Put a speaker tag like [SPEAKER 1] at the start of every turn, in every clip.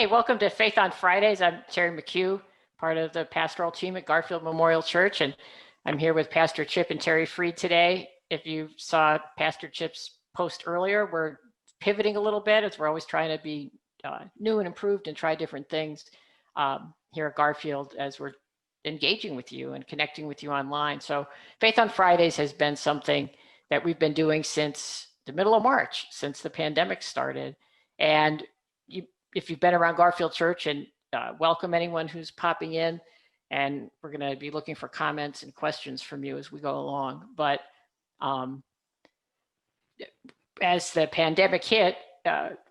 [SPEAKER 1] Hey, welcome to Faith on Fridays. I'm Terry McHugh, part of the pastoral team at Garfield Memorial Church, and I'm here with Pastor Chip and Terri Freed today. If you saw Pastor Chip's post earlier, we're pivoting a little bit as we're always trying to be new and improved and try different things here at Garfield as we're engaging with you and connecting with you online. So Faith on Fridays has been something that we've been doing since the middle of March, since the pandemic started. And if you've been around Garfield Church, and welcome anyone who's popping in, and we're going to be looking for comments and questions from you as we go along. But as the pandemic hit,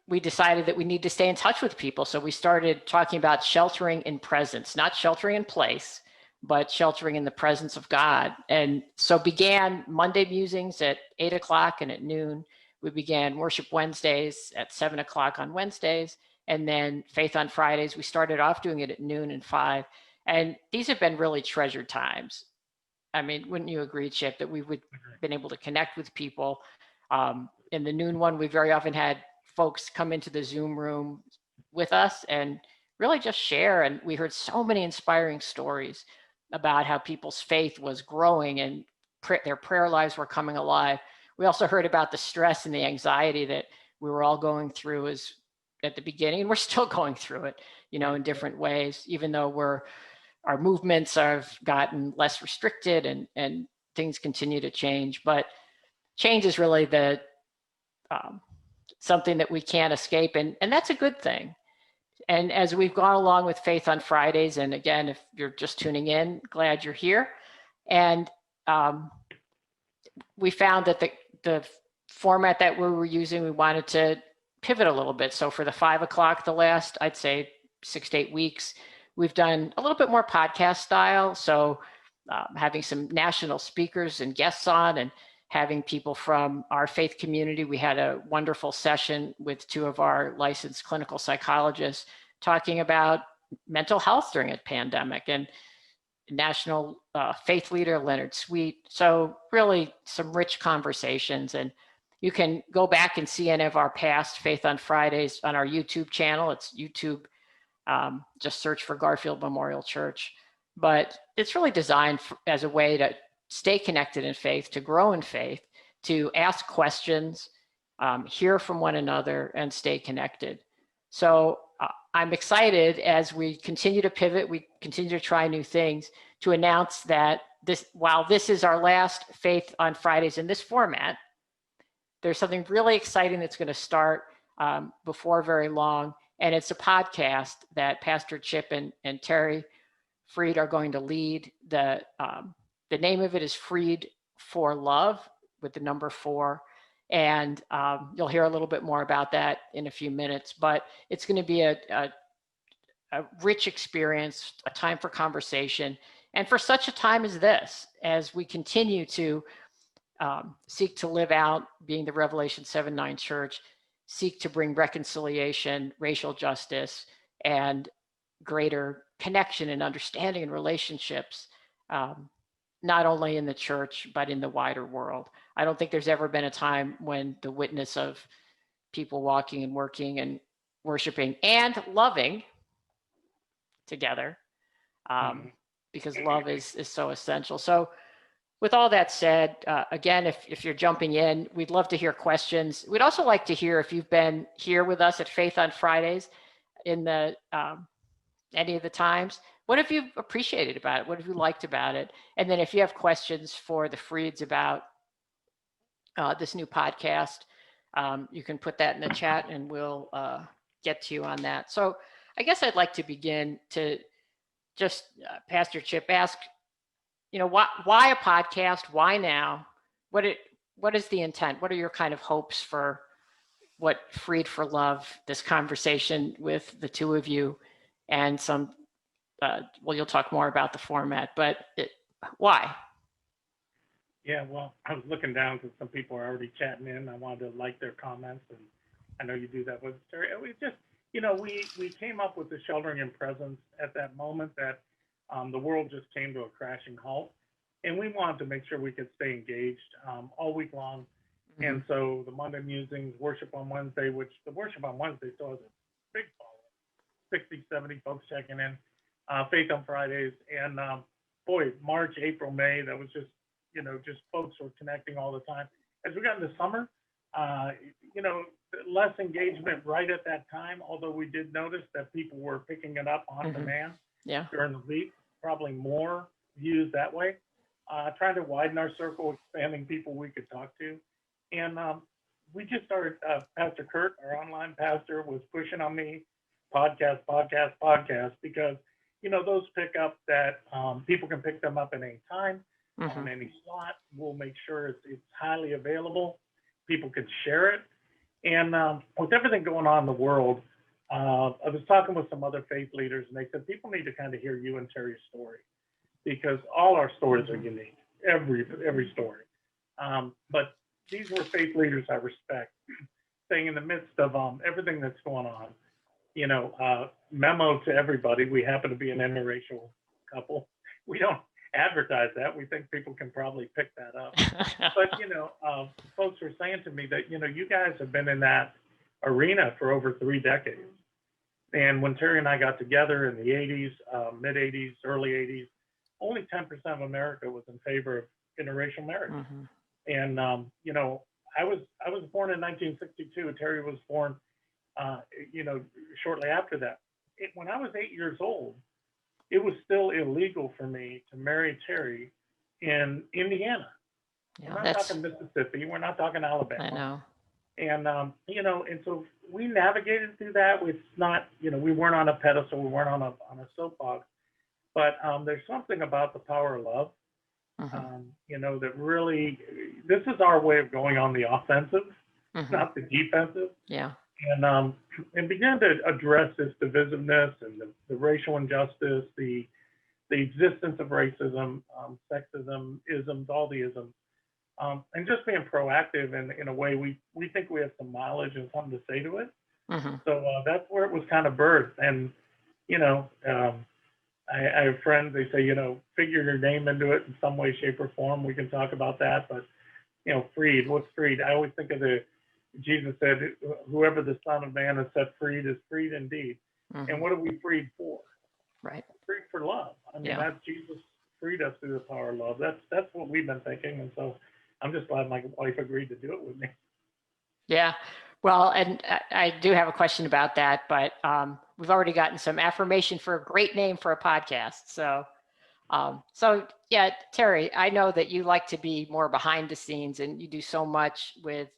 [SPEAKER 1] we decided that we need to stay in touch with people. So we started talking about sheltering in presence, not sheltering in place, but sheltering in the presence of God. And so began Monday musings at 8 o'clock and at noon. We began Worship Wednesdays at 7 o'clock on Wednesdays. And then Faith on Fridays, we started off doing it at noon and 5. And these have been really treasured times. I mean, wouldn't you agree, Chip, that we've been able to connect with people? In the noon one, we very often had folks come into the Zoom room with us and really just share. And we heard so many inspiring stories about how people's faith was growing and their prayer lives were coming alive. We also heard about the stress and the anxiety that we were all going through at the beginning, and we're still going through it, in different ways, even though our movements have gotten less restricted and things continue to change. But change is really the something that we can't escape, and that's a good thing. And as we've gone along with Faith on Fridays, and again, if you're just tuning in, glad you're here. And we found that the format that we were using, we wanted to pivot a little bit. So for the 5 o'clock, the last, I'd say 6 to 8 weeks, we've done a little bit more podcast style. So having some national speakers and guests on, and having people from our faith community. We had a wonderful session with 2 of our licensed clinical psychologists talking about mental health during a pandemic, and national faith leader Leonard Sweet. So really some rich conversations. And you can go back and see any of our past Faith on Fridays on our YouTube channel. It's YouTube, just search for Garfield Memorial Church. But it's really designed as a way to stay connected in faith, to grow in faith, to ask questions, hear from one another, and stay connected. So I'm excited as we continue to pivot, we continue to try new things, to announce that while this is our last Faith on Fridays in this format, there's something really exciting that's going to start before very long. And it's a podcast that Pastor Chip and Terri Freed are going to lead. The name of it is Freed for Love, with the number 4. And you'll hear a little bit more about that in a few minutes. But it's going to be a rich experience, a time for conversation. And for such a time as this, as we continue to seek to live out being the Revelation 7:9 church, seek to bring reconciliation, racial justice, and greater connection and understanding in relationships, not only in the church, but in the wider world. I don't think there's ever been a time when the witness of people walking and working and worshiping and loving together, because love is so essential. So with all that said, again, if you're jumping in, we'd love to hear questions. We'd also like to hear if you've been here with us at Faith on Fridays in the any of the times. What have you appreciated about it? What have you liked about it? And then if you have questions for the Freeds about this new podcast, you can put that in the chat and we'll get to you on that. So I guess I'd like to begin to just, Pastor Chip, ask, why a podcast? Why now? What is the intent? What are your kind of hopes for what Freed for Love, this conversation with the 2 of you, and some, you'll talk more about the format, but why?
[SPEAKER 2] Yeah, well, I was looking down because some people are already chatting in. I wanted to like their comments, and I know you do that with Terry. We just, we came up with the sheltering in presence at that moment that the world just came to a crashing halt, and we wanted to make sure we could stay engaged all week long. Mm-hmm. And so the Monday musings, worship on Wednesday, which the worship on Wednesday still has a big following. 60, 70 folks checking in. Faith on Fridays. And boy, March, April, May, that was just, just folks were connecting all the time. As we got into summer, less engagement right at that time, although we did notice that people were picking it up on demand during the week, probably more views that way. Trying to widen our circle, expanding people we could talk to. And we just started, Pastor Kurt, our online pastor, was pushing on me, podcast, because, those pick up that people can pick them up at any time, on any slot. We'll make sure it's highly available. People can share it. And with everything going on in the world, I was talking with some other faith leaders, and they said people need to kind of hear you and Terry's story, because all our stories are unique, every story. But these were faith leaders I respect, saying in the midst of everything that's going on, memo to everybody, we happen to be an interracial couple. We don't advertise that. We think people can probably pick that up. But, folks were saying to me that, you guys have been in that arena for over 3 decades. And when Terry and I got together in the 80s, mid 80s, early 80s, only 10% of America was in favor of interracial marriage. And, I was born in 1962. Terry was born, shortly after that. When I was 8 years old, it was still illegal for me to marry Terry in Indiana.
[SPEAKER 1] Yeah,
[SPEAKER 2] we're not talking Mississippi. We're not talking Alabama.
[SPEAKER 1] I know.
[SPEAKER 2] And, and so we navigated through that. It's not, we weren't on a pedestal. We weren't on a soapbox. But there's something about the power of love, that really, this is our way of going on the offensive, not the defensive.
[SPEAKER 1] Yeah.
[SPEAKER 2] And began to address this divisiveness and the racial injustice, the existence of racism, sexism, isms, all the isms, and just being proactive in a way we think we have some mileage and something to say to it. So that's where it was kind of birthed. And, I have friends, they say, figure your name into it in some way, shape, or form. We can talk about that. But, Freed, what's Freed? I always think of Jesus said, whoever the Son of Man has set freed is freed indeed. And what are we freed for?
[SPEAKER 1] Right.
[SPEAKER 2] Freed for love. I mean, that's Jesus freed us through the power of love. That's what we've been thinking. And so I'm just glad my wife agreed to do it with me. Yeah.
[SPEAKER 1] Well, and I do have a question about that, but we've already gotten some affirmation for a great name for a podcast. So, yeah, Terry, I know that you like to be more behind the scenes, and you do so much with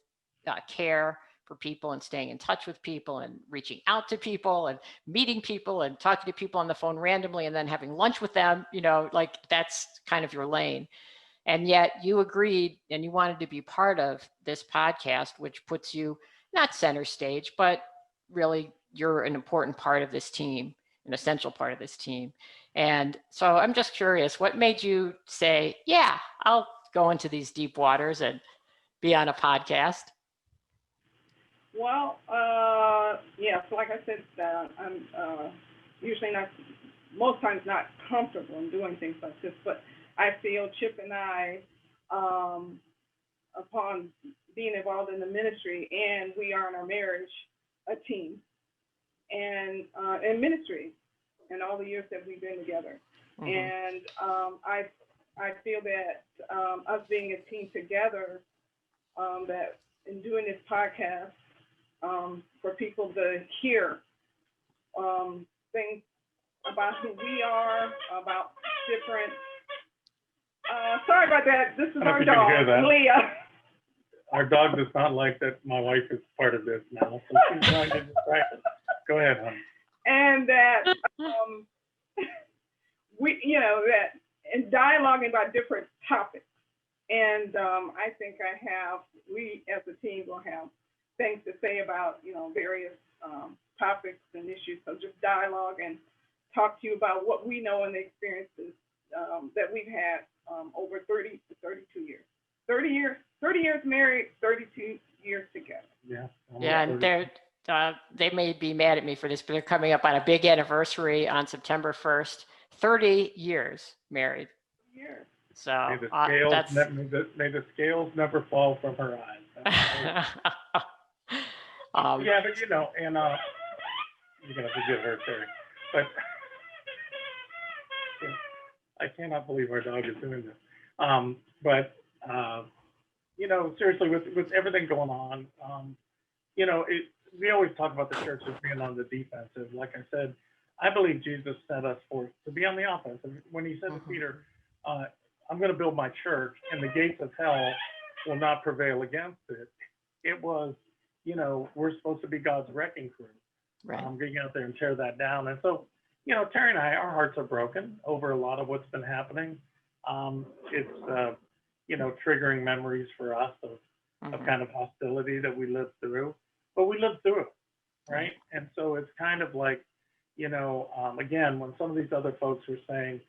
[SPEAKER 1] care for people and staying in touch with people and reaching out to people and meeting people and talking to people on the phone randomly and then having lunch with them, like that's kind of your lane. And yet you agreed and you wanted to be part of this podcast, which puts you not center stage, but really you're an important part of this team, an essential part of this team. And so I'm just curious, what made you say, yeah, I'll go into these deep waters and be on a podcast?
[SPEAKER 3] Well, so like I said, I'm usually most times not comfortable in doing things like this, but I feel Chip and I, upon being involved in the ministry, and we are in our marriage, a team, and in ministry, and all the years that we've been together. And I feel that us being a team together, that in doing this podcast, for people to hear things about who we are, about different. Sorry about that. This is our dog, Leah.
[SPEAKER 2] Our dog does not like that my wife is part of this now, so she's trying to distract us. Go ahead, hon. And that that in dialoguing about different topics, and I think we as a team will have things to say about various topics and issues. So just dialogue and talk to you about what we know and the experiences that we've had over 30 to 32 years. 30 years married, 32 years together.
[SPEAKER 1] Yeah. Yeah, and they may be mad at me for this, but they're coming up on a big anniversary on September 1st. 30 years married.
[SPEAKER 3] Years.
[SPEAKER 1] So
[SPEAKER 2] may the scales never fall from her eyes. Yeah, but you're gonna forgive her, Terry. But I cannot believe our dog is doing this. But you know, seriously, with everything going on, you know, we always talk about the church as being on the defensive. Like I said, I believe Jesus set us forth to be on the offensive. When he said to Peter, I'm going to build my church and the gates of hell will not prevail against it. It was, you know, we're supposed to be God's wrecking crew.
[SPEAKER 1] Right.
[SPEAKER 2] Getting out there and tear that down. And so, you know, Terry and I, our hearts are broken over a lot of what's been happening. It's, you know, triggering memories for us of kind of hostility that we lived through, but we lived through it, right? And so it's kind of like, you know, again, when some of these other folks were saying,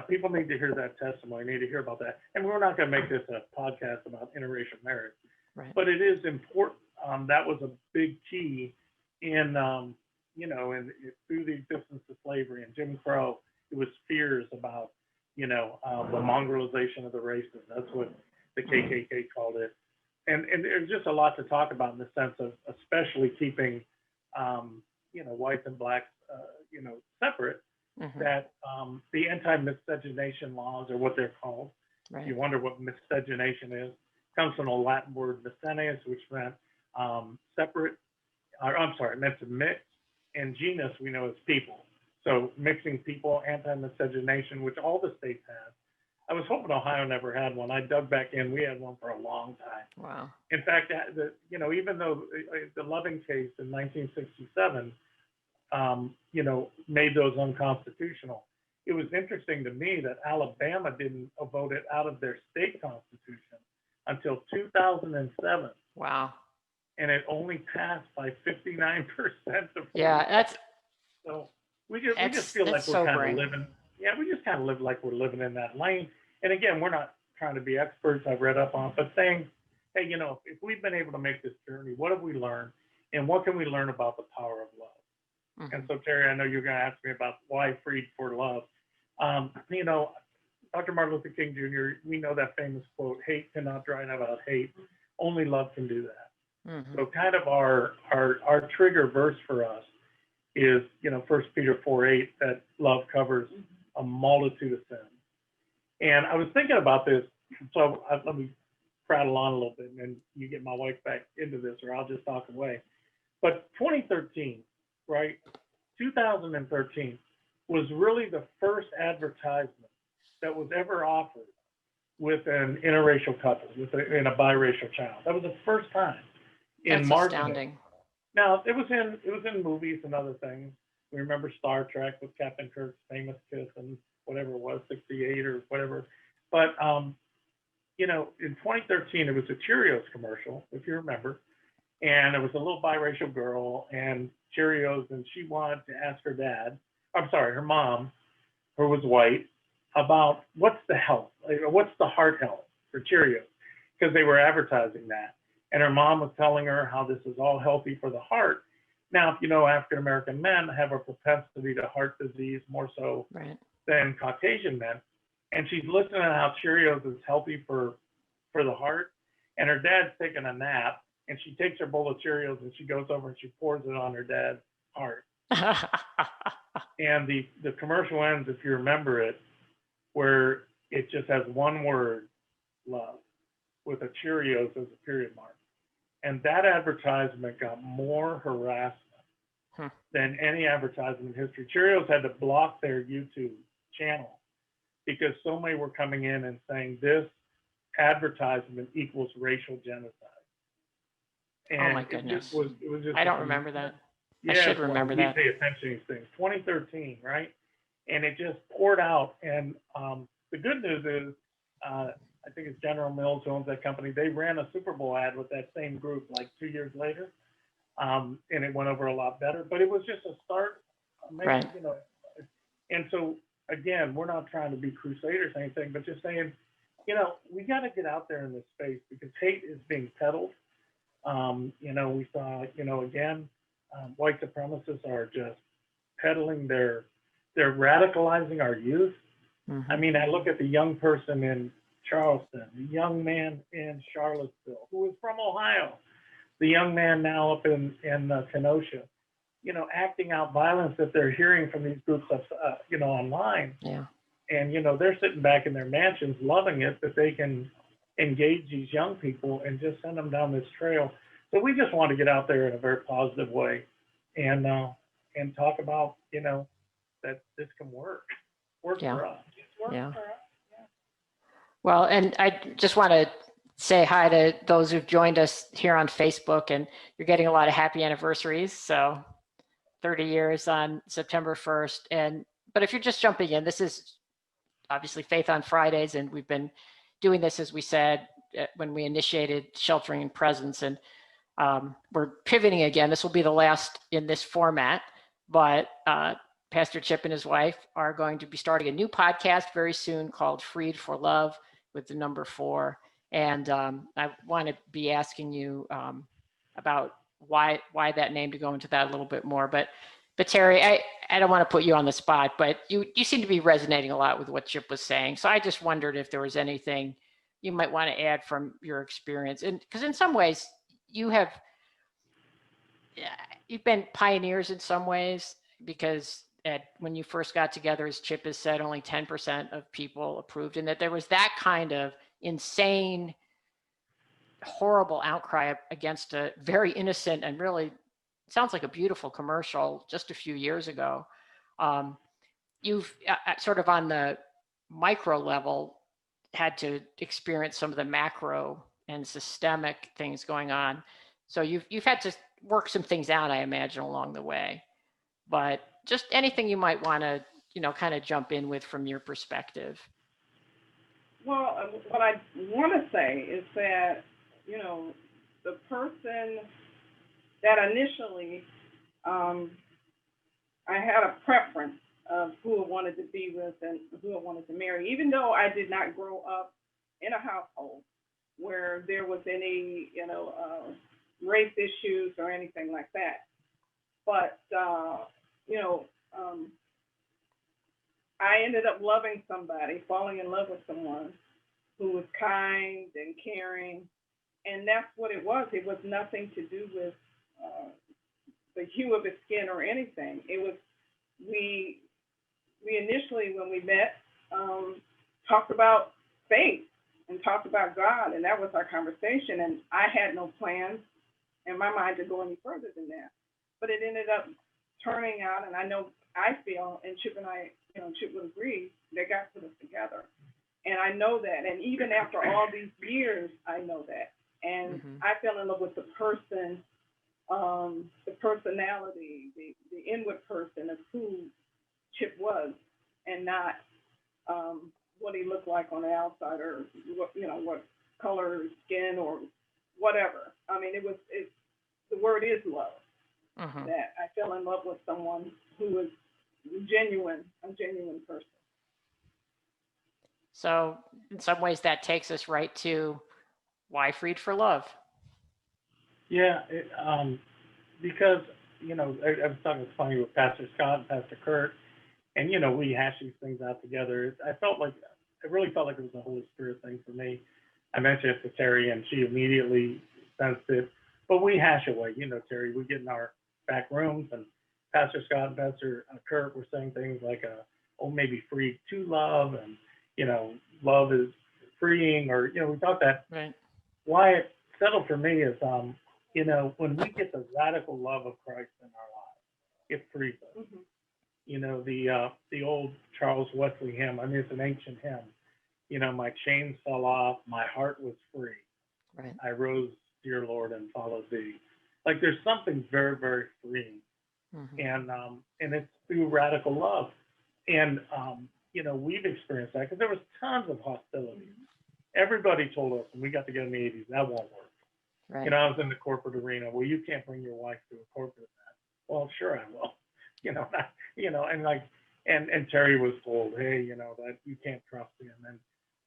[SPEAKER 2] people need to hear that testimony, need to hear about that. And we're not going to make this a podcast about interracial marriage,
[SPEAKER 1] Right.
[SPEAKER 2] but it is important. That was a big key in, you know, and through the existence of slavery and Jim Crow, it was fears about, you know, the mongrelization of the races. That's what the KKK called it. And there's just a lot to talk about in the sense of especially keeping, you know, whites and blacks, you know, separate. That the anti-miscegenation laws are what they're called.
[SPEAKER 1] Right.
[SPEAKER 2] You wonder what miscegenation is. It comes from the Latin word miscegenus, which meant separate. I'm sorry, it meant to mix. And genus we know is people. So mixing people, anti-miscegenation, which all the states have. I was hoping Ohio never had one. I dug back in. We had one for a long time.
[SPEAKER 1] Wow.
[SPEAKER 2] In fact, you know, even though the Loving case in 1967, you know, made those unconstitutional, it was interesting to me that Alabama didn't vote it out of their state constitution until 2007.
[SPEAKER 1] Wow.
[SPEAKER 2] And it only passed by 59% of.
[SPEAKER 1] Yeah, that's.
[SPEAKER 2] So we just feel like we're kind of living. Yeah, we just kind of live like we're living in that lane. And again, we're not trying to be experts. I've read up on it, but saying, hey, you know, if we've been able to make this journey, what have we learned, and what can we learn about the power of love? And so, Terry, I know you're going to ask me about why Freed for love. You know, Dr. Martin Luther King Jr., we know that famous quote, hate cannot drive out hate. Only love can do that. So kind of our trigger verse for us is, you know, 1 Peter 4:8, that love covers a multitude of sins. And I was thinking about this, so let me prattle on a little bit, and then you get my wife back into this, or I'll just talk away. But 2013, right, 2013 was really the first advertisement that was ever offered with an interracial couple, in a biracial child. That was the first time in
[SPEAKER 1] That's
[SPEAKER 2] marketing.
[SPEAKER 1] astounding.
[SPEAKER 2] Now it was in movies and other things. We remember Star Trek with Captain Kirk's famous kiss and whatever it was, 68 or whatever. But you know, in 2013 it was a Cheerios commercial, if you remember, and it was a little biracial girl and Cheerios, and she wanted to ask her mom, who was white, about what's the health, what's the heart health for Cheerios, because they were advertising that. And her mom was telling her how this is all healthy for the heart. Now, if you know, African American men have a propensity to heart disease more so than Caucasian men. And she's listening to how Cheerios is healthy for the heart. And her dad's taking a nap, and she takes her bowl of Cheerios and she goes over and she pours it on her dad's heart. And the commercial ends, if you remember it, where it just has one word, love, with a Cheerios as a period mark. And that advertisement got more harassment than any advertisement in history. Cheerios had to block their YouTube channel because so many were coming in and saying this advertisement equals racial genocide. And
[SPEAKER 1] oh my goodness.
[SPEAKER 2] It was just
[SPEAKER 1] I don't remember that.
[SPEAKER 2] Yeah,
[SPEAKER 1] I should remember that.
[SPEAKER 2] We pay attention to these things. 2013, right? And it just poured out. And the good news is, I think it's General Mills who owns that company. They ran a Super Bowl ad with that same group like 2 years later, and it went over a lot better. But it was just a start, maybe, you know. And so again, we're not trying to be crusaders or anything, but just saying, you know, we got to get out there in this space because hate is being peddled. You know, we saw, you know, again, white supremacists are just peddling they're radicalizing our youth. I mean, I look at the young person in Charleston, the young man in Charlottesville, who is from Ohio, the young man now up in Kenosha. acting out violence that they're hearing from these groups of, online.
[SPEAKER 1] Yeah.
[SPEAKER 2] And, they're sitting back in their mansions loving it that they can engage these young people and just send them down this trail. So we just want to get out there in a very positive way and talk about, that this can work
[SPEAKER 1] Yeah.
[SPEAKER 2] for us.
[SPEAKER 1] Yeah. Well, and I just want to say hi to those who've joined us here on Facebook, and you're getting a lot of happy anniversaries. So 30 years on September 1st. But if you're just jumping in, this is obviously Faith on Fridays, and we've been doing this, as we said, when we initiated Sheltering in Presence, and we're pivoting again. This will be the last in this format, but Pastor Chip and his wife are going to be starting a new podcast very soon called Freed for Love, with the number 4. And I want to be asking you about why that name, to go into that a little bit more. But Terry, I don't want to put you on the spot, but you seem to be resonating a lot with what Chip was saying. So I just wondered if there was anything you might want to add from your experience. And because in some ways you've been pioneers in some ways, because when you first got together, as Chip has said, only 10% of people approved, and that there was that kind of insane, horrible outcry against a very innocent and really sounds like a beautiful commercial just a few years ago. You've sort of on the micro level had to experience some of the macro and systemic things going on. So you've had to work some things out, I imagine, along the way. But just anything you might want to, kind of jump in with from your perspective.
[SPEAKER 3] Well, what I want to say is that, the person that initially, I had a preference of who I wanted to be with and who I wanted to marry, even though I did not grow up in a household where there was any, race issues or anything like that. But, I ended up loving somebody, falling in love with someone who was kind and caring. And that's what it was. It was nothing to do with the hue of his skin or anything. It was, we initially, when we met, talked about faith and talked about God, and that was our conversation. And I had no plans in my mind to go any further than that. But it ended up turning out, and I feel, and Chip and I, Chip would agree, that God put us together. And I know that. And even after all these years, I know that. And I fell in love with the person, the personality, the inward person of who Chip was, and not what he looked like on the outside, or what color skin or whatever. I mean, the word is love. That I fell in love with someone who was a genuine person.
[SPEAKER 1] So in some ways that takes us right to why Freed for Love.
[SPEAKER 2] Yeah, because, I was talking, it's funny, with Pastor Scott and Pastor Kurt, and, we hash these things out together. I really felt like it was a Holy Spirit thing for me. I mentioned it to Terry, and she immediately sensed it. But we hash away, Terry, we get in our back rooms, and Pastor Scott and Pastor Kurt were saying things like, maybe free to love, and, love is freeing, or, we thought that. Right. Why it settled for me is, when we get the radical love of Christ in our lives, it frees us. The old Charles Wesley hymn, it's an ancient hymn, my chains fell off, my heart was free. Right. I rose, dear Lord, and followed thee. Like, there's something very, very freeing. And it's through radical love. And, we've experienced that because there was tons of hostility. Everybody told us, when we got together in the 80s, that won't work. Right. I was in the corporate arena. Well, you can't bring your wife to a corporate event. Well, sure I will. And Terry was told, hey, that you can't trust him. And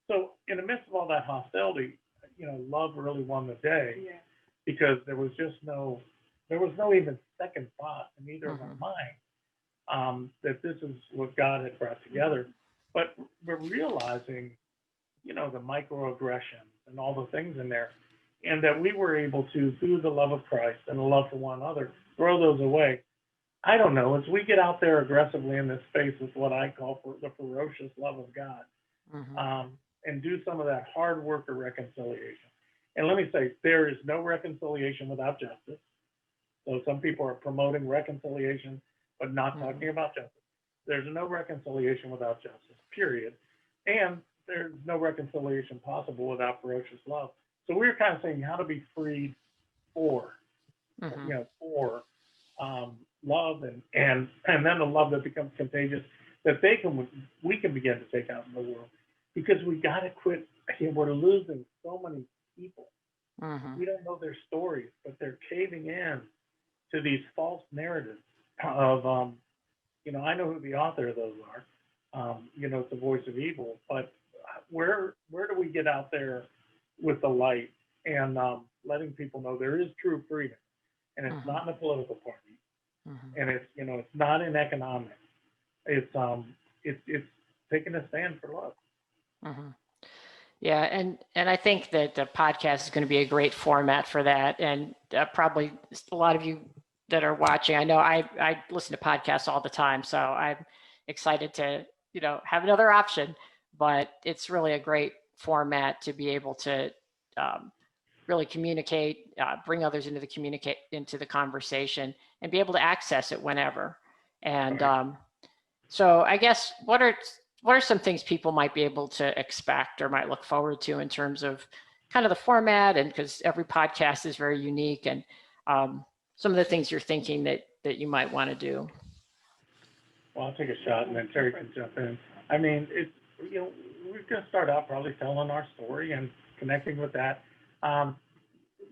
[SPEAKER 2] so in the midst of all that hostility, love really won the day. Yeah. Because there was no even second thought in either of our mind that this is what God had brought together. But we're realizing, the microaggressions and all the things in there, and that we were able to, through the love of Christ and the love for one another, throw those away. I don't know, as we get out there aggressively in this space with what I call for the ferocious love of God,
[SPEAKER 1] Hmm.
[SPEAKER 2] and do some of that hard work of reconciliation. And let me say, there is no reconciliation without justice. So some people are promoting reconciliation, but not
[SPEAKER 1] Hmm.
[SPEAKER 2] talking about justice. There's no reconciliation without justice, period. And there's no reconciliation possible without ferocious love. So we were kind of saying how to be freed for,
[SPEAKER 1] Hmm.
[SPEAKER 2] for love and then the love that becomes contagious that we can begin to take out in the world because we got to quit. We're losing so many people.
[SPEAKER 1] Hmm.
[SPEAKER 2] We don't know their stories, but they're caving in to these false narratives of, I know who the author of those are. It's the voice of evil, but where do we get out there with the light and letting people know there is true freedom, and it's not in a political party,
[SPEAKER 1] Hmm.
[SPEAKER 2] and it's not in economics. It's taking a stand for love.
[SPEAKER 1] Hmm. Yeah, and I think that the podcast is going to be a great format for that, and probably a lot of you that are watching, I know I listen to podcasts all the time, so I'm excited to have another option. But it's really a great format to be able to really communicate, bring others into the conversation, and be able to access it whenever. And so I guess what are some things people might be able to expect or might look forward to in terms of kind of the format, and because every podcast is very unique, and some of the things you're thinking that you might want to do.
[SPEAKER 2] Well, I'll take a shot, and then Terry can jump in. I mean, we're going to start out probably telling our story and connecting with that. Um,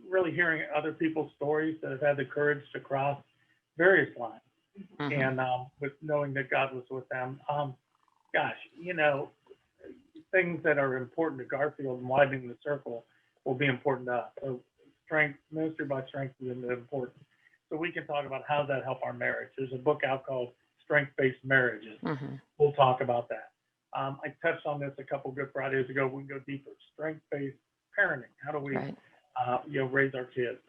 [SPEAKER 2] Really hearing other people's stories that have had the courage to cross various lines,
[SPEAKER 1] Mm-hmm.
[SPEAKER 2] and with knowing that God was with them. Gosh, things that are important to Garfield and widening the circle will be important to us. So ministry by strength is important. So we can talk about how does that help our marriage. There's a book out called Strength-Based Marriages.
[SPEAKER 1] Mm-hmm.
[SPEAKER 2] We'll talk about that. I touched on this a couple Good Fridays ago. We can go deeper. Strength-based parenting. How do we,
[SPEAKER 1] Right.
[SPEAKER 2] raise our kids?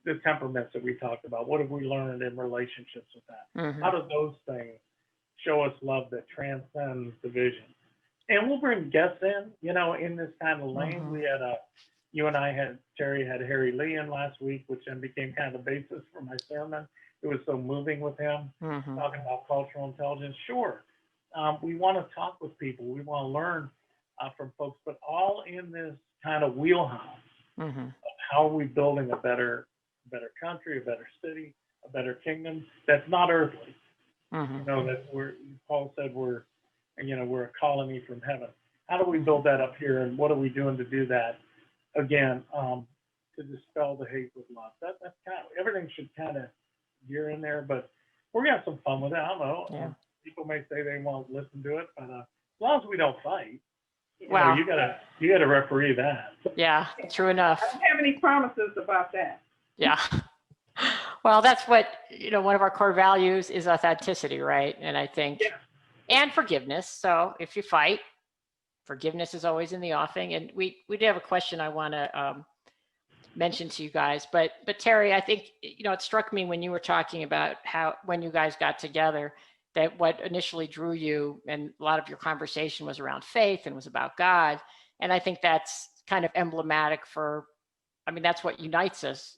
[SPEAKER 2] The temperaments that we talked about. What have we learned in relationships with that?
[SPEAKER 1] Mm-hmm.
[SPEAKER 2] How do those things show us love that transcends division? And we'll bring guests in this kind of lane.
[SPEAKER 1] Mm-hmm.
[SPEAKER 2] We had you and I had, Terry had Harry Lee in last week, which then became kind of the basis for my sermon. It was so moving with him,
[SPEAKER 1] Mm-hmm.
[SPEAKER 2] talking about cultural intelligence. Sure, we want to talk with people. We want to learn from folks, but all in this kind of wheelhouse.
[SPEAKER 1] Mm-hmm.
[SPEAKER 2] How are we building a better country, a better city, a better kingdom that's not earthly?
[SPEAKER 1] Mm-hmm.
[SPEAKER 2] That Paul said we're a colony from heaven. How do we build that up here, and what are we doing to do that? Again, to dispel the hate with love. That's kind of, everything should kind of gear in there, but we're gonna have some fun with it. I don't know.
[SPEAKER 1] Yeah.
[SPEAKER 2] People may say they won't listen to it, but as long as we don't fight,
[SPEAKER 1] Wow.
[SPEAKER 2] you gotta referee that.
[SPEAKER 1] Yeah, true enough.
[SPEAKER 3] I don't have any promises about that.
[SPEAKER 1] Yeah. Well, that's what, one of our core values is authenticity, right? And I think, and forgiveness. So if you fight, forgiveness is always in the offing. And we do have a question I want to mention to you guys, but Terry, I think, it struck me when you were talking about when you guys got together, that what initially drew you and a lot of your conversation was around faith and was about God. And I think that's kind of emblematic that's what unites us,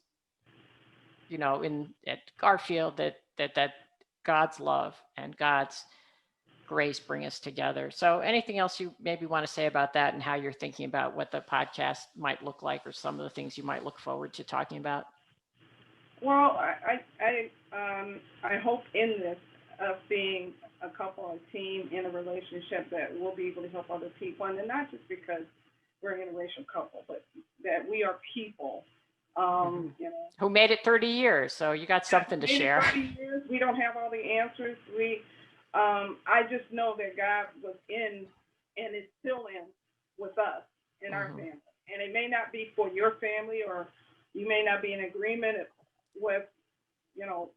[SPEAKER 1] at Garfield, that God's love and God's grace bring us together. So anything else you maybe want to say about that and how you're thinking about what the podcast might look like, or some of the things you might look forward to talking about?
[SPEAKER 3] Well, I hope in this of being a couple, a team in a relationship, that we'll be able to help other people, and not just because we're an interracial couple, but that we are people.
[SPEAKER 1] Who made it 30 years, so you got something to share.
[SPEAKER 3] 30 years, we don't have all the answers. I just know that God was in and is still in with us in our family. And it may not be for your family, or you may not be in agreement with,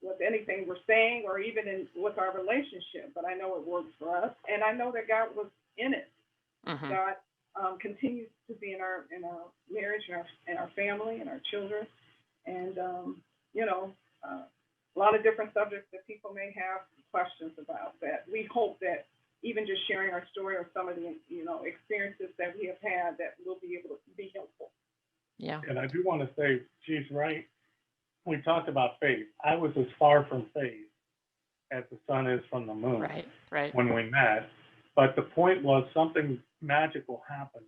[SPEAKER 3] with anything we're saying, or even with our relationship, but I know it works for us. And I know that God was in it.
[SPEAKER 1] Mm-hmm.
[SPEAKER 3] God continues to be in our marriage, and our family, and our children. And, a lot of different subjects that people may have questions about, that we hope that even just sharing our story or some of the, experiences that we have had, that will be able to be helpful.
[SPEAKER 1] Yeah.
[SPEAKER 2] And I do want to say, she's right. We talked about faith. I was as far from faith as the sun is from the moon
[SPEAKER 1] Right.
[SPEAKER 2] when we met. But the point was something magical happened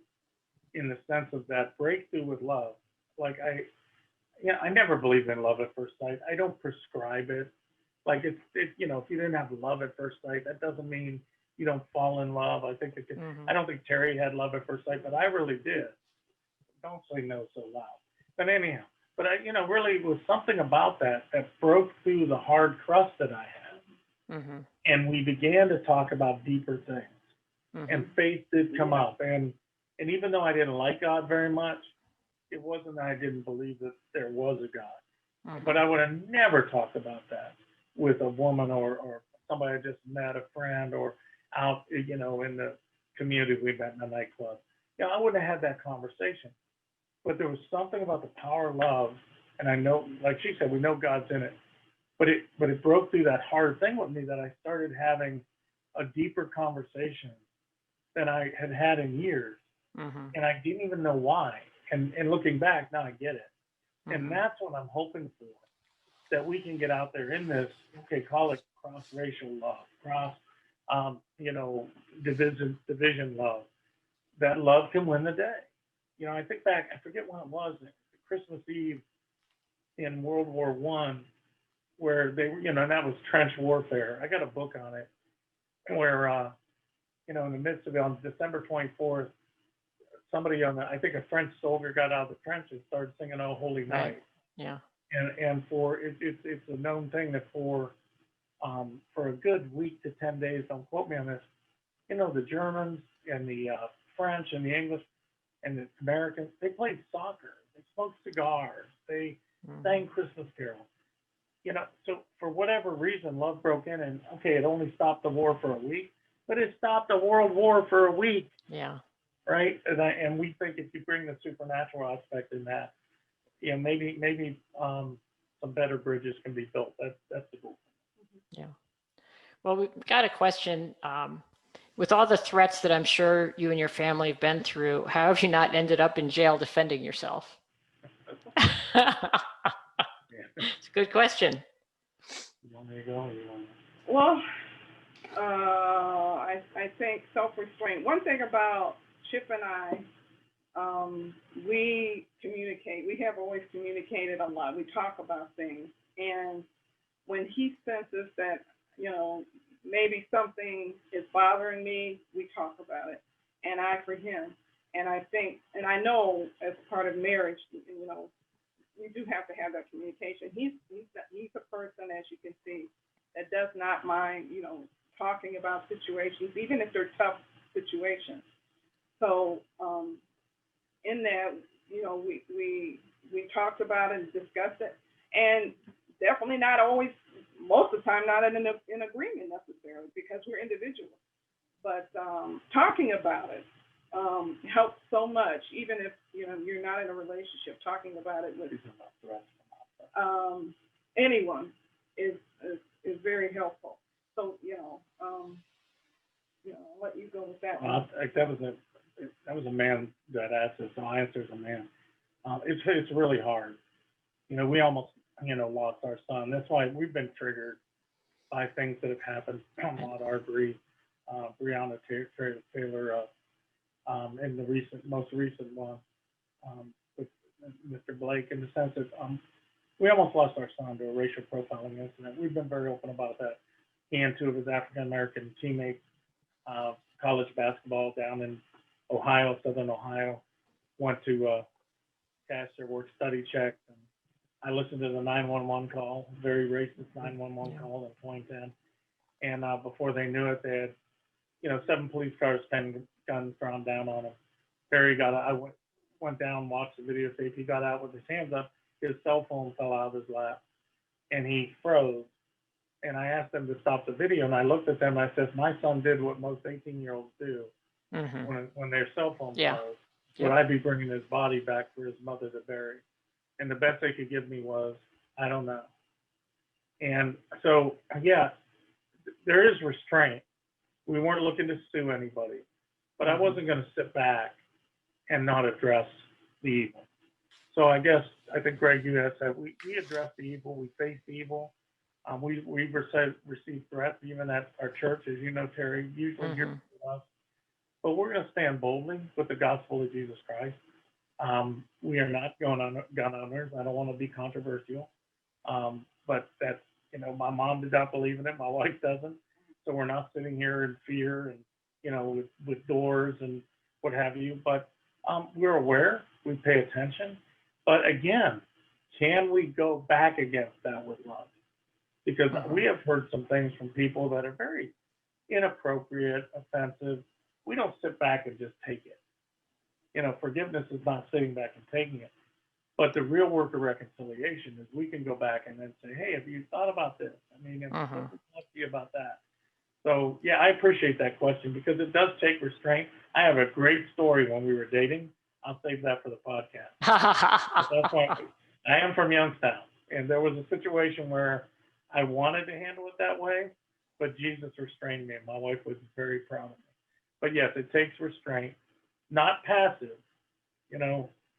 [SPEAKER 2] in the sense of that breakthrough with love. Like I never believed in love at first sight. I don't prescribe it. Like if you didn't have love at first sight, that doesn't mean you don't fall in love. I think I don't think Terry had love at first sight, but I really did. Don't say no so loud. But anyhow, really it was something about that broke through the hard crust that I had.
[SPEAKER 1] Mm-hmm.
[SPEAKER 2] And we began to talk about deeper things.
[SPEAKER 1] Mm-hmm.
[SPEAKER 2] And faith did come up. And even though I didn't like God very much, it wasn't that I didn't believe that there was a God.
[SPEAKER 1] Mm-hmm.
[SPEAKER 2] But I would have never talked about that with a woman or somebody I just met, a friend, or out, in the community we met in a nightclub. I wouldn't have had that conversation. But there was something about the power of love, and I know, like she said, we know God's in it. But it broke through that hard thing with me that I started having a deeper conversation than I had had in years.
[SPEAKER 1] Mm-hmm.
[SPEAKER 2] And I didn't even know why. And looking back, now I get it.
[SPEAKER 1] Mm-hmm.
[SPEAKER 2] And that's what I'm hoping for, that we can get out there in this, call it cross-racial love, division love. That love can win the day. I think back, I forget when it was, Christmas Eve in World War I, where they were, and that was trench warfare. I got a book on it where, in the midst of it, on December 24th, somebody I think a French soldier got out of the trenches, started singing "Oh Holy Night."
[SPEAKER 1] Right. Yeah.
[SPEAKER 2] And it's a known thing that for a good week to 10 days, don't quote me on this, the Germans and the French and the English and the Americans, they played soccer, they smoked cigars, they sang Christmas carols. So for whatever reason, love broke in, and it only stopped the war for a week, but it stopped a world war for a week.
[SPEAKER 1] Yeah.
[SPEAKER 2] Right? And we think if you bring the supernatural aspect in that, maybe some better bridges can be built. That's the goal.
[SPEAKER 1] Yeah. Well, we've got a question. With all the threats that I'm sure you and your family have been through, how have you not ended up in jail defending yourself? It's a good question.
[SPEAKER 2] You want me to go?
[SPEAKER 3] Well, I think self-restraint. One thing about Chip and I, we communicate. We have always communicated a lot. We talk about things. And when he senses that, maybe something is bothering me, we talk about it. And I for him. And I think, and I know as part of marriage, we do have to have that communication. He's a person, as you can see, that does not mind, talking about situations, even if they're tough situations. So in that, we talked about it and discussed it, and definitely not always, most of the time, not in agreement necessarily, because we're individuals. But talking about it helps so much, even if you're not in a relationship. Talking about it with anyone is very helpful. So I'll let you go with that one.
[SPEAKER 2] That was a man that asked this, so I'll answer as a man. It's really hard. We almost lost our son. That's why we've been triggered by things that have happened. Ahmaud Arbery, Breonna Taylor, in the most recent one with Mr. Blake, in the sense that we almost lost our son to a racial profiling incident. We've been very open about that. He and two of his African American teammates, college basketball down in Ohio, Southern Ohio, went to cash their work study checks, and I listened to the 911 call, very racist 911 call in 2010, and before they knew it, they had 7 police cars, 10 guns drawn down on him. Terry got out. I went down, watched the videotape. He got out with his hands up. His cell phone fell out of his lap, and he froze. And I asked them to stop the video, and I looked at them. And I said, "My son did what most 18-year-olds do when their cell phone froze. Would I be bringing his body back for his mother to bury?" And the best they could give me was, "I don't know." And so, yeah, there is restraint. We weren't looking to sue anybody, but I wasn't going to sit back and not address the evil. So I think, Greg, you had said we addressed the evil, we faced evil. We've received threats even at our church, as you know, Terry, usually here with us. But we're going to stand boldly with the gospel of Jesus Christ. We are not gun owners. I don't want to be controversial. But that's, my mom did not believe in it. My wife doesn't. So we're not sitting here in fear and, with doors and what have you. But we're aware. We pay attention. But again, can we go back against that with love? Because we have heard some things from people that are very inappropriate, offensive. We don't sit back and just take it. Forgiveness is not sitting back and taking it. But the real work of reconciliation is we can go back and then say, hey, have you thought about this? I mean, talk to you about that. So, yeah, I appreciate that question because it does take restraint. I have a great story when we were dating. I'll save that for the podcast. That's why I am from Youngstown. And there was a situation where I wanted to handle it that way, but Jesus restrained me, and my wife was very proud of me. But yes, it takes restraint, not passive.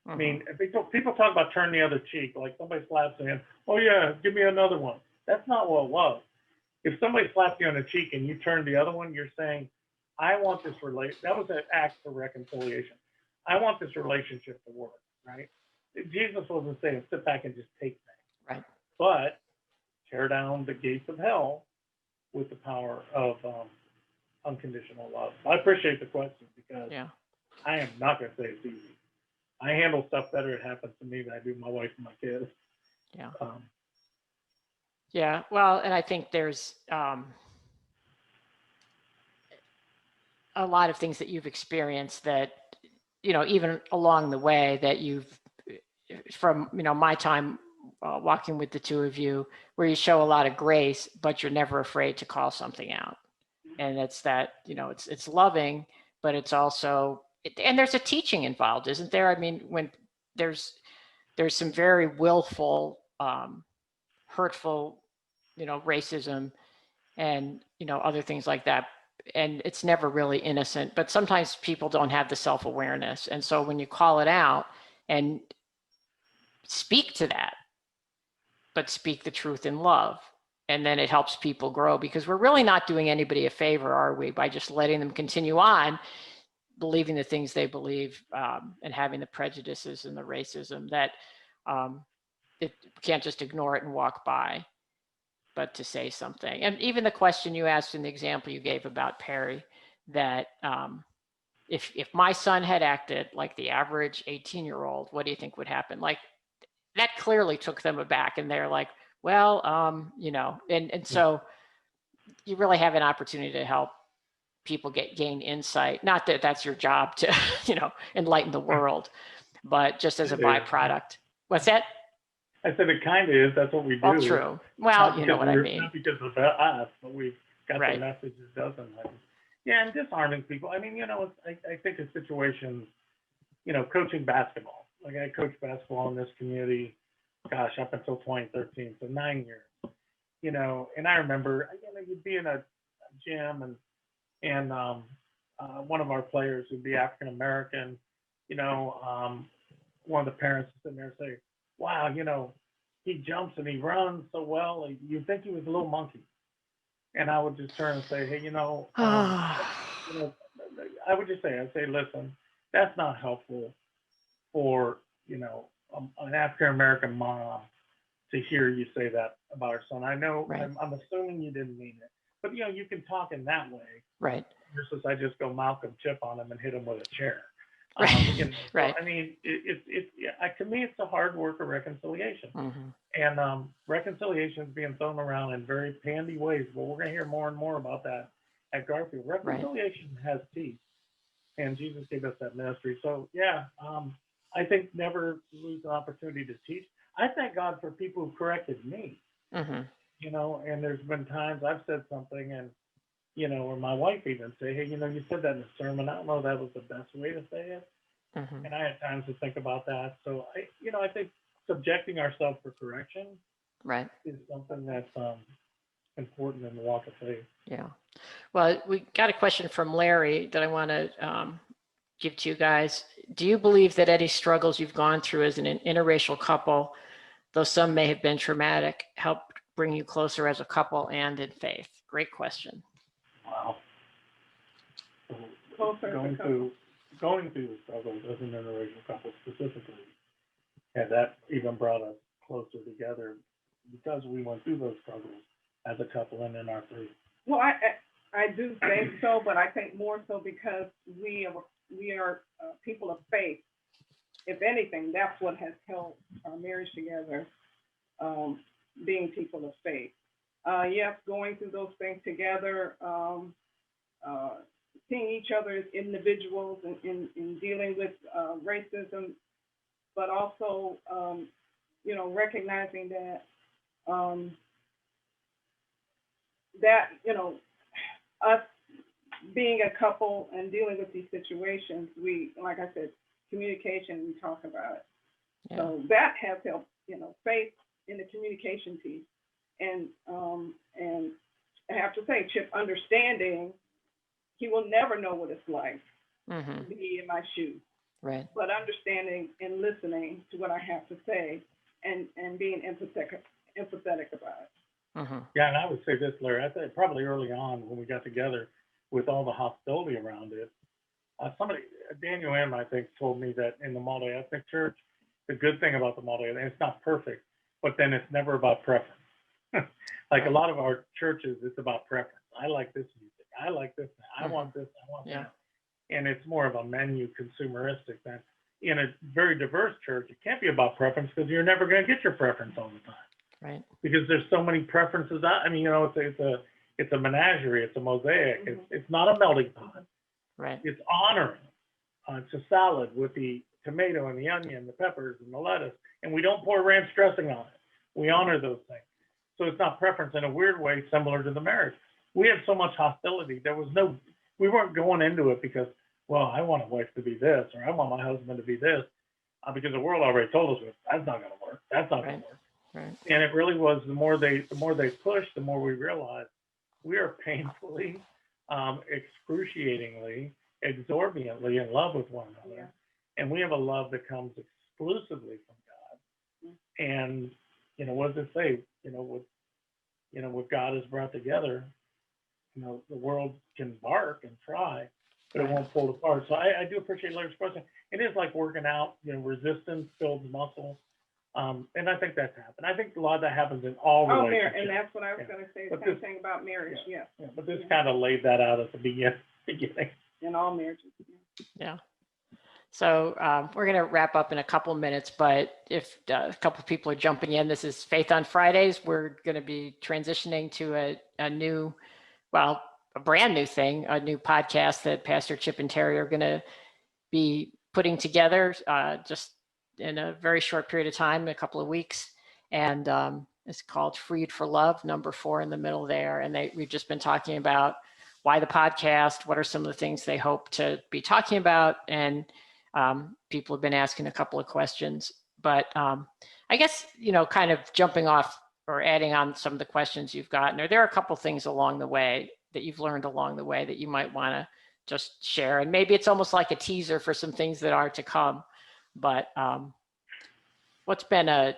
[SPEAKER 2] I mean, people talk about turn the other cheek, like somebody slaps me and, oh yeah, give me another one. That's not what love. If somebody slaps you on the cheek and you turn the other one, you're saying, I want this that was an act for reconciliation. I want this relationship to work, right? Jesus wasn't saying sit back and just take things.
[SPEAKER 1] Right.
[SPEAKER 2] But tear down the gates of hell with the power of unconditional love. I appreciate the question because I am not going to say it's easy. I handle stuff better. It happens to me than I do my wife and my kids.
[SPEAKER 1] Yeah. Yeah. Well, and I think there's a lot of things that you've experienced that, even along the way that you've, from, my time walking with the two of you, where you show a lot of grace, but you're never afraid to call something out. And it's that, it's loving, but it's also, and there's a teaching involved, isn't there? I mean, when there's some very willful, hurtful, racism and, other things like that. And it's never really innocent, but sometimes people don't have the self-awareness. And so when you call it out and speak to that, but speak the truth in love, and then it helps people grow, because we're really not doing anybody a favor, are we, by just letting them continue on believing the things they believe, and having the prejudices and the racism that it can't just ignore it and walk by, but to say something. And even the question you asked in the example you gave about Perry, that if my son had acted like the average 18-year-old, what do you think would happen? Like, that clearly took them aback, and they're like, well, and so you really have an opportunity to help people gain insight. Not that that's your job to, enlighten the world, but just as a byproduct. What's that?
[SPEAKER 2] I said it kind of is. That's what we do.
[SPEAKER 1] Well, true. Well, you know what I mean.
[SPEAKER 2] Not because of us, but we've got the message that doesn't. Yeah, and disarming people. I mean, I think of situations, coaching basketball. Like, I coached basketball in this community, gosh, up until 2013, so 9 years. And I remember, you'd be in a gym and one of our players would be African American. One of the parents would sit there and say, wow, he jumps and he runs so well. You'd think he was a little monkey. And I would just turn and say, hey, I would just say, listen, that's not helpful for, an African American mom to hear you say that about her son. I know, I'm assuming you didn't mean it, but you can talk in that way.
[SPEAKER 1] Right.
[SPEAKER 2] Versus I just go Malcolm Chip on him and hit him with a chair.
[SPEAKER 1] Right. Right.
[SPEAKER 2] So, I mean, to me, it's the hard work of reconciliation. And reconciliation is being thrown around in very pandy ways, but we're going to hear more and more about that at Garfield. Reconciliation has teeth, and Jesus gave us that ministry. So, I think never lose an opportunity to teach. I thank God for people who corrected me, and there's been times I've said something and, or my wife even say, hey, you said that in a sermon. I don't know if that was the best way to say it. And I had times to think about that. So, I think subjecting ourselves for correction
[SPEAKER 1] Right.
[SPEAKER 2] is something that's important in the walk of faith.
[SPEAKER 1] Yeah. Well, we got a question from Larry that I want to give to you guys. Do you believe that any struggles you've gone through as an interracial couple, though some may have been traumatic, helped bring you closer as a couple and in faith? Great question.
[SPEAKER 2] Wow.
[SPEAKER 3] Closer as a
[SPEAKER 2] Going
[SPEAKER 3] couple.
[SPEAKER 2] through the struggles as an interracial couple specifically, and that even brought us closer together because we went through those struggles as a couple and in our faith.
[SPEAKER 3] Well, I do think so, but I think more so because we are people of faith. If anything, that's what has held our marriage together, being people of faith. Yes, going through those things together, seeing each other as individuals in dealing with racism, but also, recognizing that us being a couple and dealing with these situations, we, like I said, communication, we talk about it.
[SPEAKER 1] Yeah.
[SPEAKER 3] So that has helped, faith in the communication piece. And I have to say, Chip, understanding, he will never know what it's like to be in my shoes.
[SPEAKER 1] Right.
[SPEAKER 3] But understanding and listening to what I have to say and being empathetic about it.
[SPEAKER 2] Yeah, and I would say this, Larry, I think probably early on when we got together with all the hostility around it, Daniel M., I think, told me that in the multi-ethnic church, the good thing about the multi-ethnic, it's not perfect, but then it's never about preference. Like a lot of our churches, it's about preference. I like this music. I like this. I want this. I want that. And it's more of a menu consumeristic than in a very diverse church. It can't be about preference because you're never going to get your preference all the time.
[SPEAKER 1] Right.
[SPEAKER 2] Because there's so many preferences. I mean, it's a menagerie. It's a mosaic. It's not a melting pot.
[SPEAKER 1] Right.
[SPEAKER 2] It's honoring. It's a salad with the tomato and the onion, the peppers and the lettuce, and we don't pour ranch dressing on it. We honor those things. So it's not preference in a weird way, similar to the marriage. We have so much hostility. We weren't going into it because, well, I want a wife to be this, or I want my husband to be this, because the world already told us that's not going to work. That's not going to work.
[SPEAKER 1] Right.
[SPEAKER 2] And it really was the more they pushed, the more we realized we are painfully, excruciatingly, exorbitantly in love with one another. Yeah. And we have a love that comes exclusively from God. And, what does it say? What God has brought together, the world can bark and try, but it won't pull apart. So I do appreciate Larry's question. It is like working out, resistance builds muscle. And I think that's happened. I think a lot of that happens in all relationships.
[SPEAKER 3] And that's what I was going to say, the same thing about marriage, yeah.
[SPEAKER 2] But this kind of laid that out at the beginning.
[SPEAKER 3] In all marriages.
[SPEAKER 1] Yeah. So we're going to wrap up in a couple minutes, but if a couple people are jumping in, this is Faith on Fridays. We're going to be transitioning to a brand new thing, a new podcast that Pastor Chip and Terri are going to be putting together just in a very short period of time, a couple of weeks. And it's called Freed for Love, number 4 in the middle there. And we've just been talking about why the podcast, what are some of the things they hope to be talking about. And people have been asking a couple of questions, but I guess, kind of jumping off or adding on some of the questions you've gotten, there are a couple things along the way that you've learned along the way that you might want to just share. And maybe it's almost like a teaser for some things that are to come. But what's been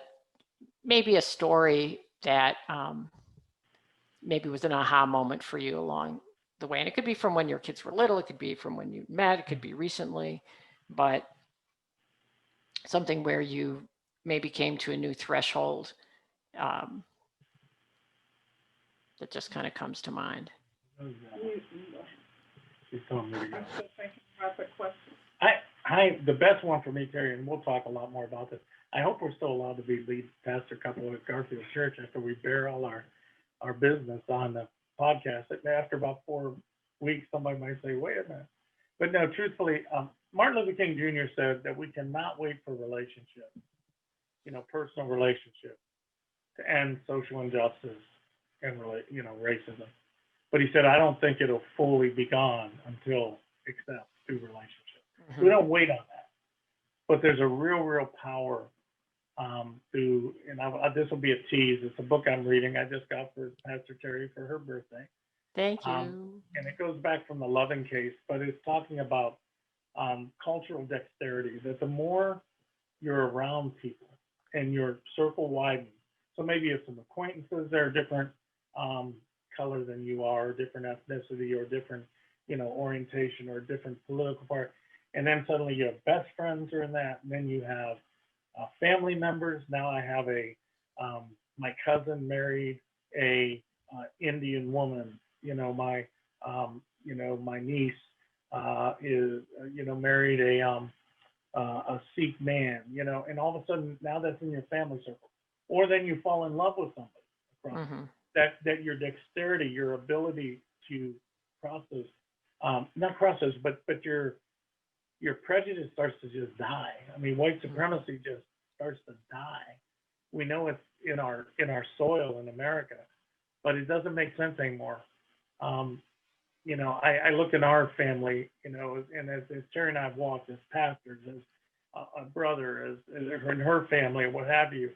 [SPEAKER 1] maybe a story that maybe was an aha moment for you along the way? And it could be from when your kids were little, it could be from when you met, it could be recently, but something where you maybe came to a new threshold that just kind of comes to mind.
[SPEAKER 2] She's telling me to go.
[SPEAKER 3] I'm still thinking about the question.
[SPEAKER 2] The best one for me, Terri, and we'll talk a lot more about this. I hope we're still allowed to be lead pastor couple at Garfield Church after we bear all our business on the podcast. After about 4 weeks, somebody might say, wait a minute. But no, truthfully, Martin Luther King Jr. said that we cannot wait for relationships, personal relationships, to end social injustice and, racism. But he said, I don't think it'll fully be gone until except through relationships. So we don't wait on that. But there's a real power this will be a tease. It's a book I'm reading. I just got for Pastor Terri for her birthday.
[SPEAKER 1] Thank you.
[SPEAKER 2] And it goes back from the loving case, but it's talking about cultural dexterity, that the more you're around people and your circle widens. So maybe if some acquaintances that are different color than you are, different ethnicity or different, orientation or different political party. And then suddenly you have best friends are in that. And then you have family members. Now I have my cousin married a Indian woman. My niece is, married a Sikh man, and all of a sudden now that's in your family circle. Or then you fall in love with somebody. That your dexterity, your ability to process, not process, but your prejudice starts to just die. I mean, white supremacy just starts to die. We know it's in our soil in America, but it doesn't make sense anymore. I look in our family, and as Terri and I have walked as pastors, as a brother, as in her family, and what have you,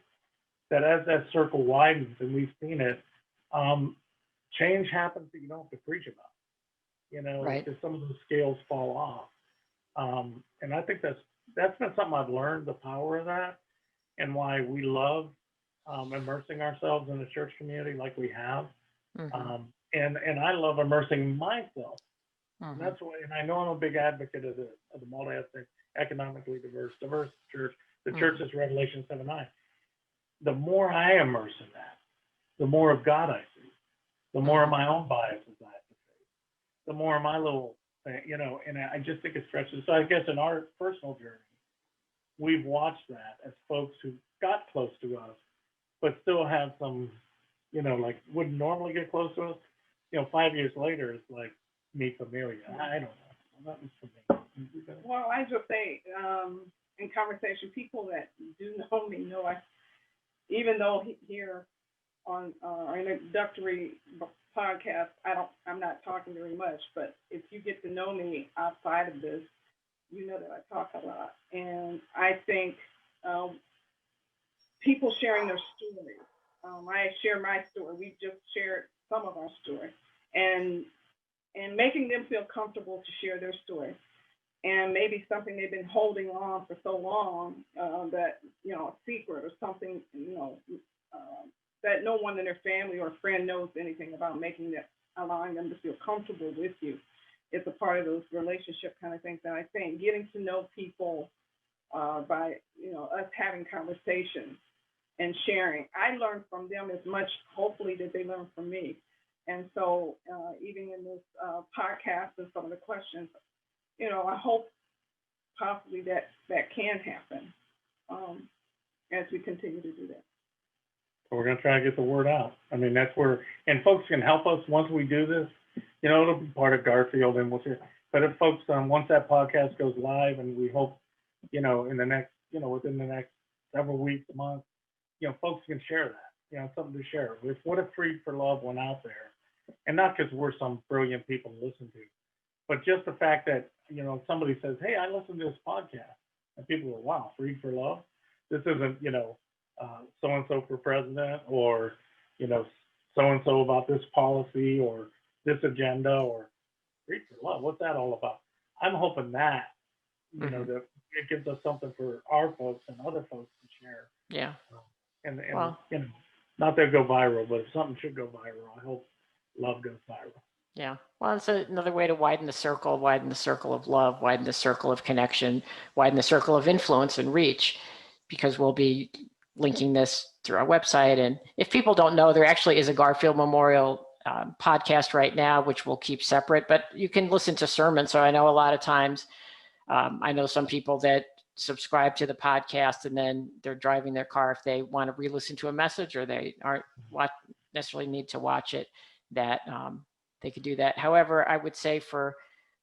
[SPEAKER 2] that as that circle widens, and we've seen it, change happens that you don't have to preach about,
[SPEAKER 1] Right.
[SPEAKER 2] because some of the scales fall off. And I think that's been something I've learned, the power of that, and why we love immersing ourselves in the church community like we have. And I love immersing myself. And that's why, and I know I'm a big advocate of the multi-ethnic, economically diverse church. The church is Revelation 7:9. The more I immerse in that, the more of God I see. The more of my own biases I have to face. The more of my little thing, and I just think it stretches. So I guess in our personal journey, we've watched that as folks who got close to us, but still have some, like wouldn't normally get close to us. 5 years later, it's like me familiar. I don't know. That was for me.
[SPEAKER 3] Well, I just say, in conversation, people that do know me know even though here on our introductory podcast, I'm not talking very much, but if you get to know me outside of this, you know that I talk a lot. And I think people sharing their stories. I share my story. We just shared some of our story, and making them feel comfortable to share their story, and maybe something they've been holding on for so long that a secret or something that no one in their family or friend knows anything about, allowing them to feel comfortable with you. It's a part of those relationship kind of things that I think getting to know people by us having conversations and sharing. I learn from them as much, hopefully, that they learn from me. And so even in this podcast and some of the questions, I hope possibly that can happen as we continue to do that.
[SPEAKER 2] We're going to try to get the word out. I mean, that's where, and folks can help us once we do this. It'll be part of Garfield, and we'll see. But if folks, once that podcast goes live, and we hope, in the next, within the next several weeks, months, folks can share that, something to share. What if Freed for Love went out there, and not because we're some brilliant people to listen to, but just the fact that, somebody says, hey, I listened to this podcast, and people go, wow, Freed for Love? This isn't, so-and-so for president, or, so-and-so about this policy, or this agenda, or Freed for Love. What's that all about? I'm hoping that, that it gives us something for our folks and other folks to share.
[SPEAKER 1] Yeah.
[SPEAKER 2] And not that go viral, but if something should go viral, I hope love goes viral.
[SPEAKER 1] Yeah. Well, it's another way to widen the circle of love, widen the circle of connection, widen the circle of influence and reach, because we'll be linking this through our website. And if people don't know, there actually is a Garfield Memorial podcast right now, which we'll keep separate, but you can listen to sermons. So I know a lot of times, I know some people that subscribe to the podcast and then they're driving their car. If they want to re-listen to a message, or they aren't necessarily need to watch it, that they could do that. However, I would say for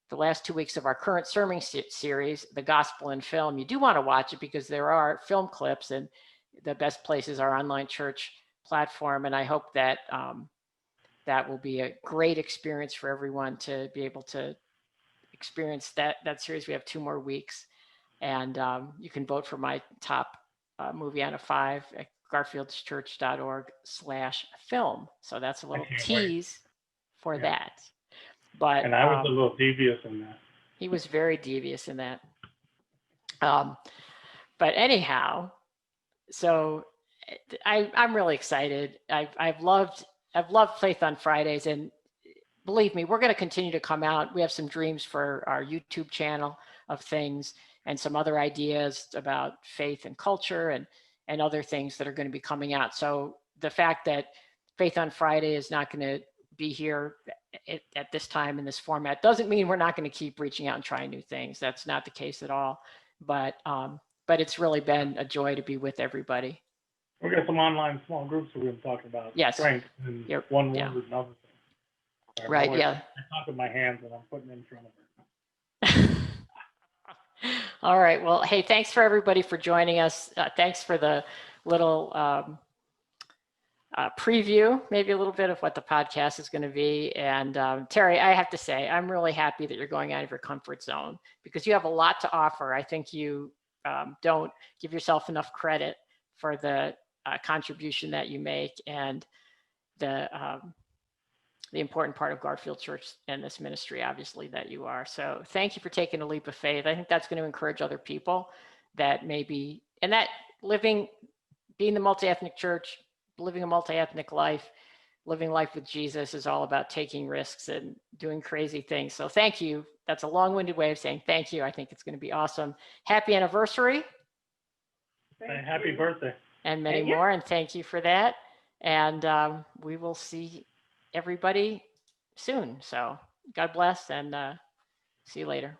[SPEAKER 1] the last 2 weeks of our current sermon series, The Gospel in Film, you do want to watch it because there are film clips, and the best place is our online church platform. And I hope that that will be a great experience for everyone to be able to experience that series. We have 2 more weeks, and you can vote for my top movie on a 5 at garfieldschurch.org/film. So that's a little tease for that. But
[SPEAKER 2] and I was a little devious in that.
[SPEAKER 1] he was very devious in that. But anyhow, so I'm really excited. I've loved Faith on Fridays, and believe me, we're going to continue to come out. We have some dreams for our YouTube channel of things and some other ideas about faith and culture and other things that are going to be coming out. So the fact that Faith on Friday is not going to be here at this time in this format doesn't mean we're not going to keep reaching out and trying new things. That's not the case at all. But it's really been a joy to be with everybody.
[SPEAKER 2] We've got some online small groups we've been talking about.
[SPEAKER 1] Yes.
[SPEAKER 2] Strength and one word and other things.
[SPEAKER 1] Right, yeah.
[SPEAKER 2] I talk with my hands and I'm putting it in front of her.
[SPEAKER 1] All right. Well, hey, thanks for everybody for joining us. Thanks for the little preview, maybe a little bit of what the podcast is going to be. And Terry, I have to say, I'm really happy that you're going out of your comfort zone because you have a lot to offer. I think you don't give yourself enough credit for the contribution that you make and the important part of Garfield Church and this ministry, obviously, that you are. So thank you for taking a leap of faith. I think that's going to encourage other people that maybe, and that being the multi-ethnic church, living a multi-ethnic life, living life with Jesus is all about taking risks and doing crazy things. So thank you. That's a long-winded way of saying thank you. I think it's going to be awesome. Happy anniversary.
[SPEAKER 2] Happy birthday.
[SPEAKER 1] And many more. And thank you for that. And we will see everybody soon. So God bless and see you later.